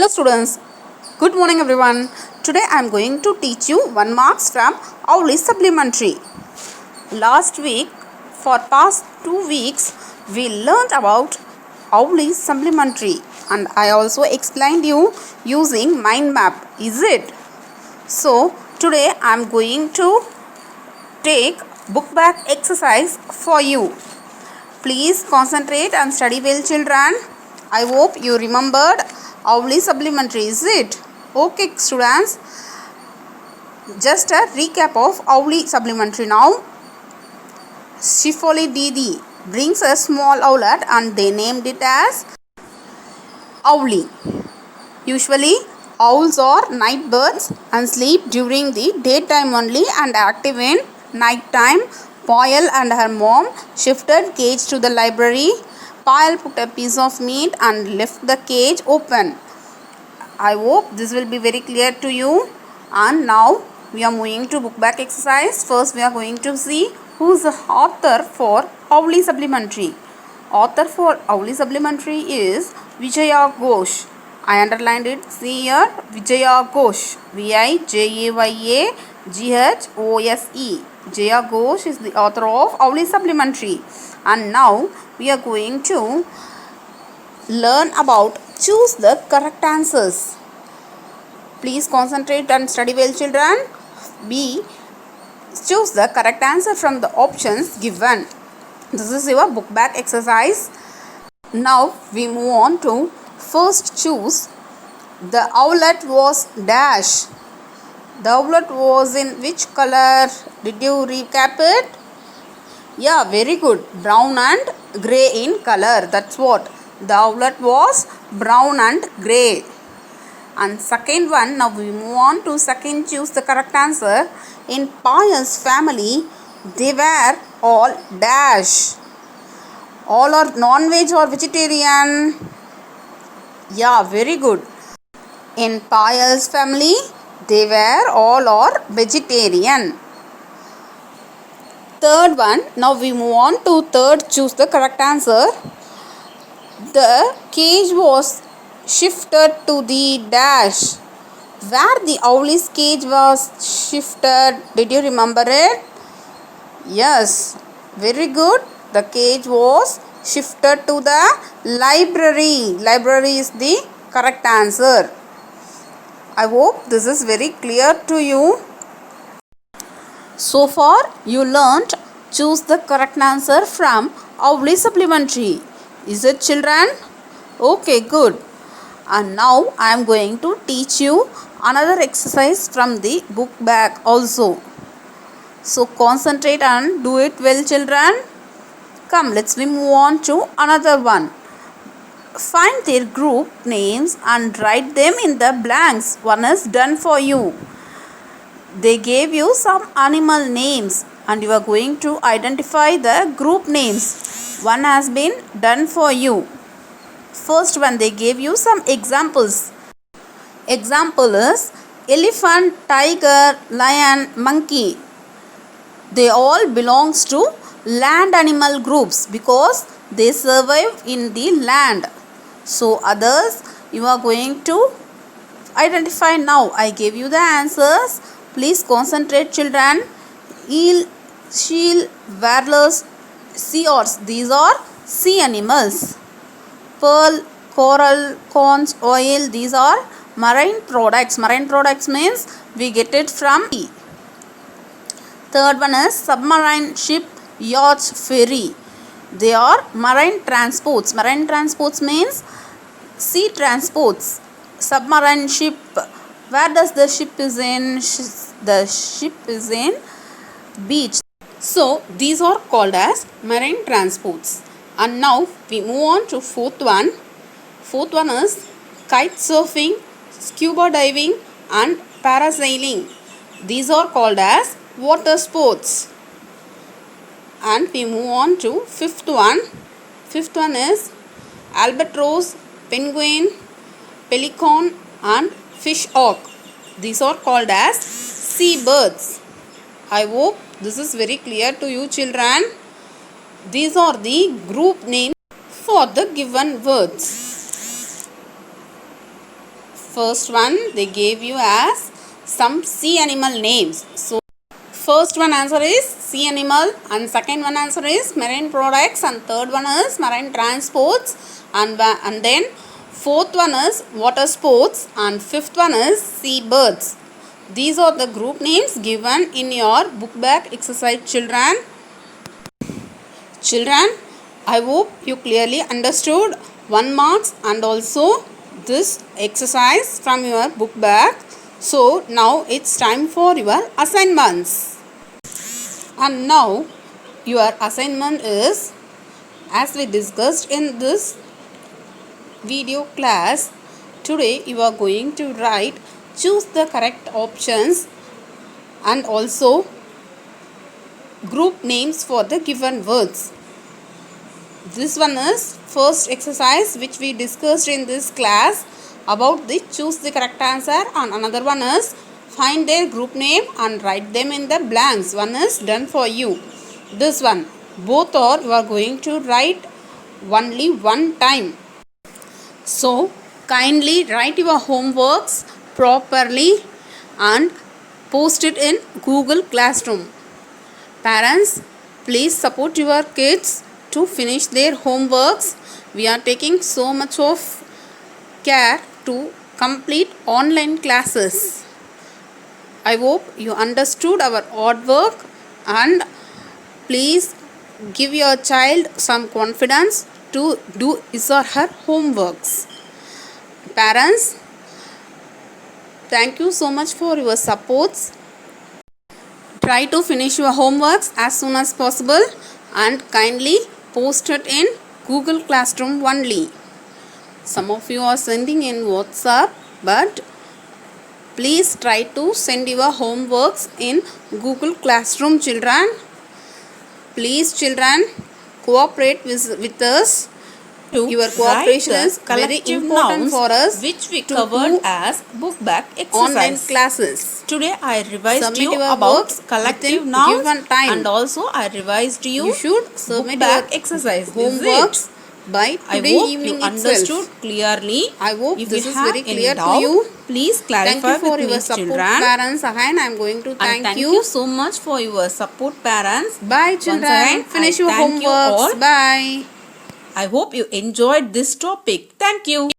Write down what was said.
Hello students, good morning everyone. Today I am going to teach you 1 marks from Auli Supplementary. Last week, for past 2 weeks, we learnt about Auli Supplementary and I also explained you using mind map, is it? So today I am going to take book back exercise for you. Please concentrate and study well children. I hope you remembered Auli Supplementary, is it? Okay students, just a recap of Auli Supplementary now. Shifoli Didi brings a small owlet and they named it as Auli. Usually owls are night birds and sleep during the daytime only and active in night time. Payal and her mom shifted cage to the library. Payal put a piece of meat and left the cage open. I hope this will be very clear to you. And now we are moving to book back exercise. First we are going to see who is the author for Auli Supplementary. Author for Auli Supplementary is Vijaya Ghosh. I underlined it. See here, Vijaya Ghosh. Vijayaghosh. Jaya Ghosh is the author of Auli Supplementary. And now we are going to learn about choose the correct answers. Please concentrate and study well children. B. Choose the correct answer from the options given. This is your book back exercise. Now we move on to first choose. The owlet was dash. The owlet was in which color? Did you recap it? Yeah, very good. Brown and grey in color. That's what. The owlet was brown and grey. And second one, now we move on to second choose the correct answer. In Payal's family, they were all dash. All are non-veg or vegetarian? Yeah, very good. In Payal's family, they were all are vegetarian. Third one, now we move on to third choose the correct answer. The cage was shifted to the dash. Where the owl's cage was shifted, did you remember it? Yes, very good. The cage was shifted to the library. Library is the correct answer. I hope this is very clear to you. So far you learnt choose the correct answer from Auli Supplementary. Is it children? Okay, good. And now I am going to teach you another exercise from the book bag also. So concentrate and do it well children. Come, let's move on to another one. Find their group names and write them in the blanks. One is done for you. They gave you some animal names and you are going to identify the group names. One has been done for you. First one, they gave you some examples. Example is elephant, tiger, lion, monkey. They all belongs to land animal groups because they survive in the land. So others you are going to identify now. I gave you the answers. Please concentrate children. Eel, seal, walrus, seahorse. These are sea animals. Pearl, coral, conch, oil. These are marine products. Marine products means we get it from sea. Third one is submarine, ship, yacht, ferry. They are marine transports. Marine transports means sea transports. Submarine ship. Where does the ship is in? The ship is in beach. So these are called as marine transports. And now we move on to fourth one. Fourth one is kite surfing, scuba diving and parasailing. These are called as water sports. And we move on to fifth one. Fifth one is albatross, penguin, pelican and fish hawk. These are called as seabirds. I hope this is very clear to you children. These are the group names for the given words. First one they gave you as some sea animal names. So first one answer is sea animal, and second one answer is marine products, and third one is marine transports, and then fourth one is water sports, and fifth one is sea birds. These are the group names given in your book bag exercise, children. Children, I hope you clearly understood 1 marks and also this exercise from your book bag. So now it's time for your assignments. And now your assignment is, as we discussed in this video class, today you are going to write, choose the correct options and also group names for the given words. This one is first exercise which we discussed in this class about the choose the correct answer, and another one is find their group name and write them in the blanks. One is done for you. This one, both are you are going to write only one time. So kindly write your homeworks properly and post it in Google Classroom. Parents, please support your kids to finish their homeworks. We are taking so much of care to complete online classes. I hope you understood our hard work, and please give your child some confidence to do his or her homeworks. Parents, thank you so much for your supports. Try to finish your homeworks as soon as possible and kindly post it in Google Classroom only. Some of you are sending in WhatsApp, but please try to send your homeworks in Google Classroom, children. Please, children, cooperate with us. Your cooperation is very important for us, which we covered as book bag exercise. Online classes. Today I revised Submit you your about works collective within nouns, given time. and also I revised You should submit book bag your exercise. homeworks by I today hope evening you understood itself. clearly. I hope if this you is have very any clear doubt, to you. please clarify Thank you for with your me, support, children. parents. Again, I am going to Thank you so much for your support, parents. Bye, children. Once again, Finish I your thank you homeworks. all. Bye. I hope you enjoyed this topic. Thank you.